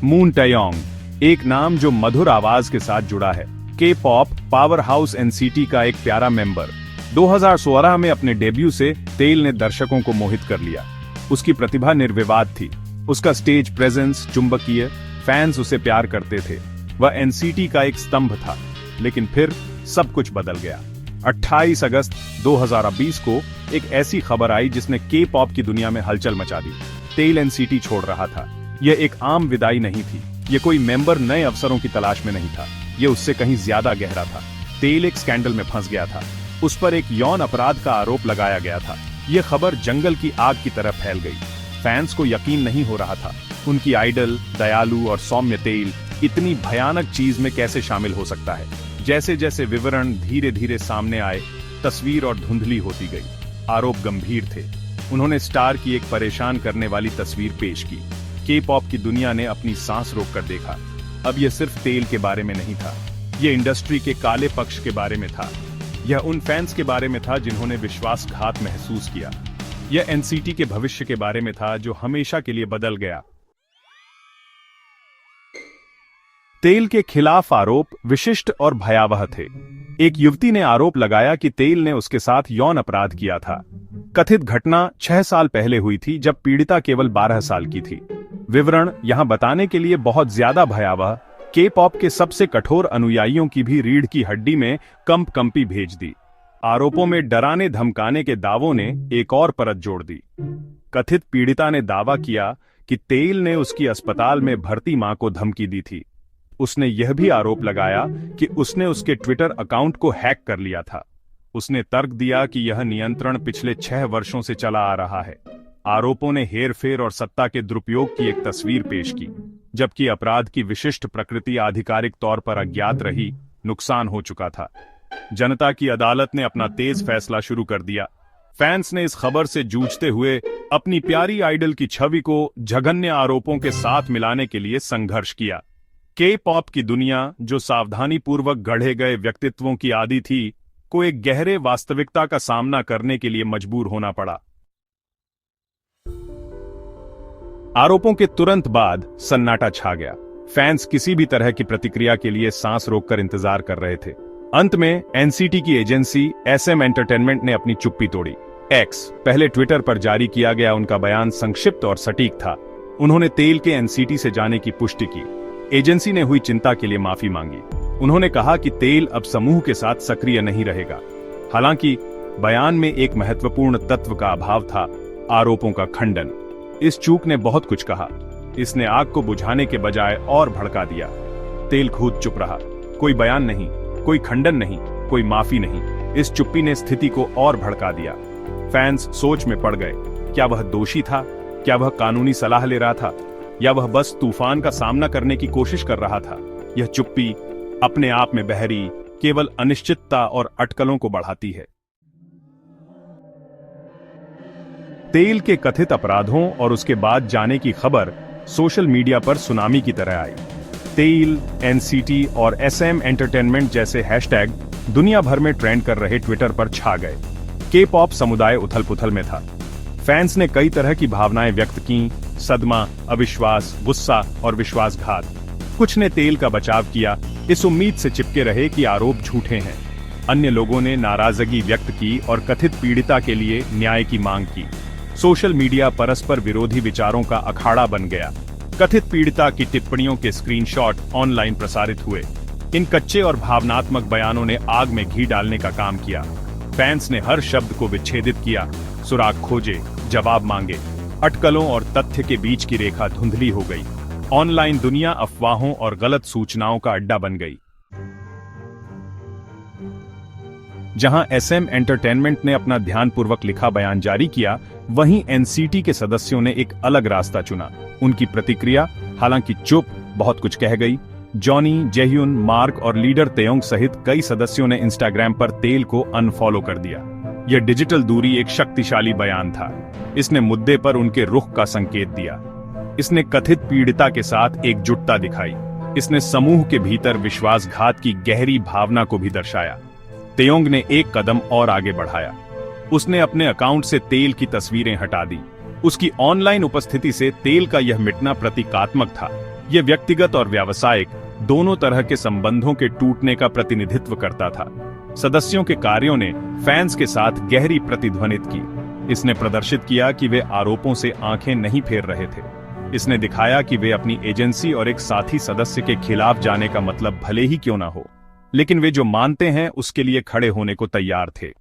Moon टयोंग, एक नाम जो मधुर आवाज के साथ जुड़ा है। के पॉप पावर हाउस एनसीटी का एक प्यारा मेंबर। 2016 में अपने डेब्यू से तेल ने दर्शकों को मोहित कर लिया। उसकी प्रतिभा निर्विवाद थी, उसका स्टेज प्रेजेंस चुंबकीय, फैंस उसे प्यार करते थे। वह एनसीटी का एक स्तंभ था। लेकिन फिर सब कुछ बदल गया। 28 अगस्त 2020 को एक ऐसी खबर आई जिसने के पॉप की दुनिया में हलचल मचा दी। तेल एनसीटी छोड़ रहा था। यह एक आम विदाई नहीं थी। यह कोई मेंबर नए अवसरों की तलाश में नहीं था। यह उससे कहीं ज्यादा गहरा था। तेल एक स्कैंडल में फंस गया था। उस पर एक यौन अपराध का आरोप लगाया गया था। यह खबर जंगल की आग की तरह फैल गई। फैंस को यकीन नहीं हो रहा था। उनकी आइडल, दयालु और सौम्य तेल इतनी भयानक चीज में कैसे शामिल हो सकता है। जैसे जैसे विवरण धीरे धीरे सामने आए, तस्वीर और धुंधली होती गई। आरोप गंभीर थे। उन्होंने स्टार की एक परेशान करने वाली तस्वीर पेश की। के पॉप की दुनिया ने अपनी सांस रोककर देखा। अब यह सिर्फ तेल के बारे में नहीं था, यह इंडस्ट्री के काले पक्ष के बारे में था। यह उन फैंस के बारे में था जिन्होंने विश्वासघात महसूस किया। यह एनसीटी के भविष्य के बारे में था जो हमेशा के लिए बदल गया। तेल के खिलाफ आरोप विशिष्ट और भयावह थे। एक युवती ने आरोप लगाया कि तेल ने उसके साथ यौन अपराध किया था। कथित घटना 6 साल पहले हुई थी जब पीड़िता केवल 12 साल की थी। विवरण यहां बताने के लिए बहुत ज्यादा भयावह, के पॉप के सबसे कठोर अनुयायियों की भी रीढ़ की हड्डी में कंपी भेज दी। आरोपों में डराने धमकाने के दावों ने एक और परत जोड़ दी। कथित पीड़िता ने दावा किया कि तेल ने उसकी अस्पताल में भर्ती मां को धमकी दी थी। उसने यह भी आरोप लगाया कि उसने उसके ट्विटर अकाउंट को हैक कर लिया था। उसने तर्क दिया कि यह नियंत्रण पिछले 6 वर्षों से चला आ रहा है। आरोपों ने हेरफेर और सत्ता के दुरुपयोग की एक तस्वीर पेश की। जबकि अपराध की विशिष्ट प्रकृति आधिकारिक तौर पर अज्ञात रही, नुकसान हो चुका था। जनता की अदालत ने अपना तेज फैसला शुरू कर दिया। फैंस ने इस खबर से जूझते हुए अपनी प्यारी आइडल की छवि को जघन्य आरोपों के साथ मिलाने के लिए संघर्ष किया। के पॉप की दुनिया, जो सावधानीपूर्वक गढ़े गए व्यक्तित्वों की आदी थी, को एक गहरे वास्तविकता का सामना करने के लिए मजबूर होना पड़ा। आरोपों के तुरंत बाद सन्नाटा छा गया। फैंस किसी भी तरह की प्रतिक्रिया के लिए सांस रोककर इंतजार कर रहे थे। अंत में एनसीटी की एजेंसी SM एंटरटेनमेंट ने अपनी चुप्पी तोड़ी। एक्स, पहले ट्विटर पर जारी किया गया उनका बयान संक्षिप्त और सटीक था। उन्होंने तेल के एनसीटी से जाने की पुष्टि की। एजेंसी ने हुई चिंता के लिए माफी मांगी। उन्होंने कहा कि तेल अब समूह के साथ सक्रिय नहीं रहेगा। हालांकि बयान में एक महत्वपूर्ण तत्व का अभाव था, आरोपों का खंडन। इस चूक ने बहुत कुछ कहा। इसने आग को बुझाने के बजाय और भड़का दिया। तेल खुद चुप रहा। कोई बयान नहीं, कोई खंडन नहीं, कोई माफी नहीं। इस चुप्पी ने स्थिति को और भड़का दिया। फैंस सोच में पड़ गए। क्या वह दोषी था? क्या वह कानूनी सलाह ले रहा था? या वह बस तूफान का सामना करने की कोशिश कर रहा था? यह चुप्पी अपने आप में बहरी, केवल अनिश्चितता और अटकलों को बढ़ाती है। तेल के कथित अपराधों और उसके बाद जाने की खबर सोशल मीडिया पर सुनामी की तरह आई। तेल, एनसीटी और SM एंटरटेनमेंट जैसे हैशटैग दुनिया भर में ट्रेंड कर रहे ट्विटर पर छा गए। के पॉप समुदाय उथल पुथल में था। फैंस ने कई तरह की भावनाएं व्यक्त की, सदमा, अविश्वास, गुस्सा और विश्वासघात। कुछ ने तेल का बचाव किया, इस उम्मीद से चिपके रहे कि आरोप झूठे हैं। अन्य लोगों ने नाराजगी व्यक्त की और कथित पीड़िता के लिए न्याय की मांग की। सोशल मीडिया परस्पर विरोधी विचारों का अखाड़ा बन गया। कथित पीड़िता की टिप्पणियों के स्क्रीनशॉट ऑनलाइन प्रसारित हुए। इन कच्चे और भावनात्मक बयानों ने आग में घी डालने का काम किया। फैंस ने हर शब्द को विच्छेदित किया, सुराग खोजे, जवाब मांगे। अटकलों और तथ्य के बीच की रेखा धुंधली हो गई। ऑनलाइन दुनिया अफवाहों और गलत सूचनाओं का अड्डा बन गई। जहां SM एंटरटेनमेंट ने अपना ध्यानपूर्वक लिखा बयान जारी किया, वहीं एनसीटी के सदस्यों ने एक अलग रास्ता चुना। उनकी प्रतिक्रिया, हालांकि चुप, बहुत कुछ कह गई। जॉनी, जेह्यून, मार्क और लीडर तेयोंग सहित कई सदस्यों ने इंस्टाग्राम पर तेल को अनफॉलो कर दिया। यह डिजिटल दूरी एक शक्तिशाली बयान था। इसने मुद्दे पर उनके रुख का संकेत दिया। इसने कथित पीड़िता के साथ एकजुटता दिखाई। इसने समूह के भीतर विश्वासघात की गहरी भावना को भी दर्शाया। तेयोंग ने एक कदम और आगे बढ़ाया। उसने अपने अकाउंट से तेल की तस्वीरें हटा दी। उसकी ऑनलाइन उपस्थिति से तेल का यह मिटना प्रतीकात्मक था। ये व्यक्तिगत और व्यावसायिक दोनों तरह के संबंधों के टूटने का प्रतिनिधित्व करता था। सदस्यों के कार्यों ने फैंस के साथ गहरी प्रतिध्वनित की। इसने प्रदर्शित किया कि वे आरोपों से आंखें नहीं फेर रहे थे। इसने दिखाया कि वे अपनी एजेंसी और एक साथी सदस्य के खिलाफ जाने का मतलब भले ही क्यों ना हो, लेकिन वे जो मानते हैं उसके लिए खड़े होने को तैयार थे।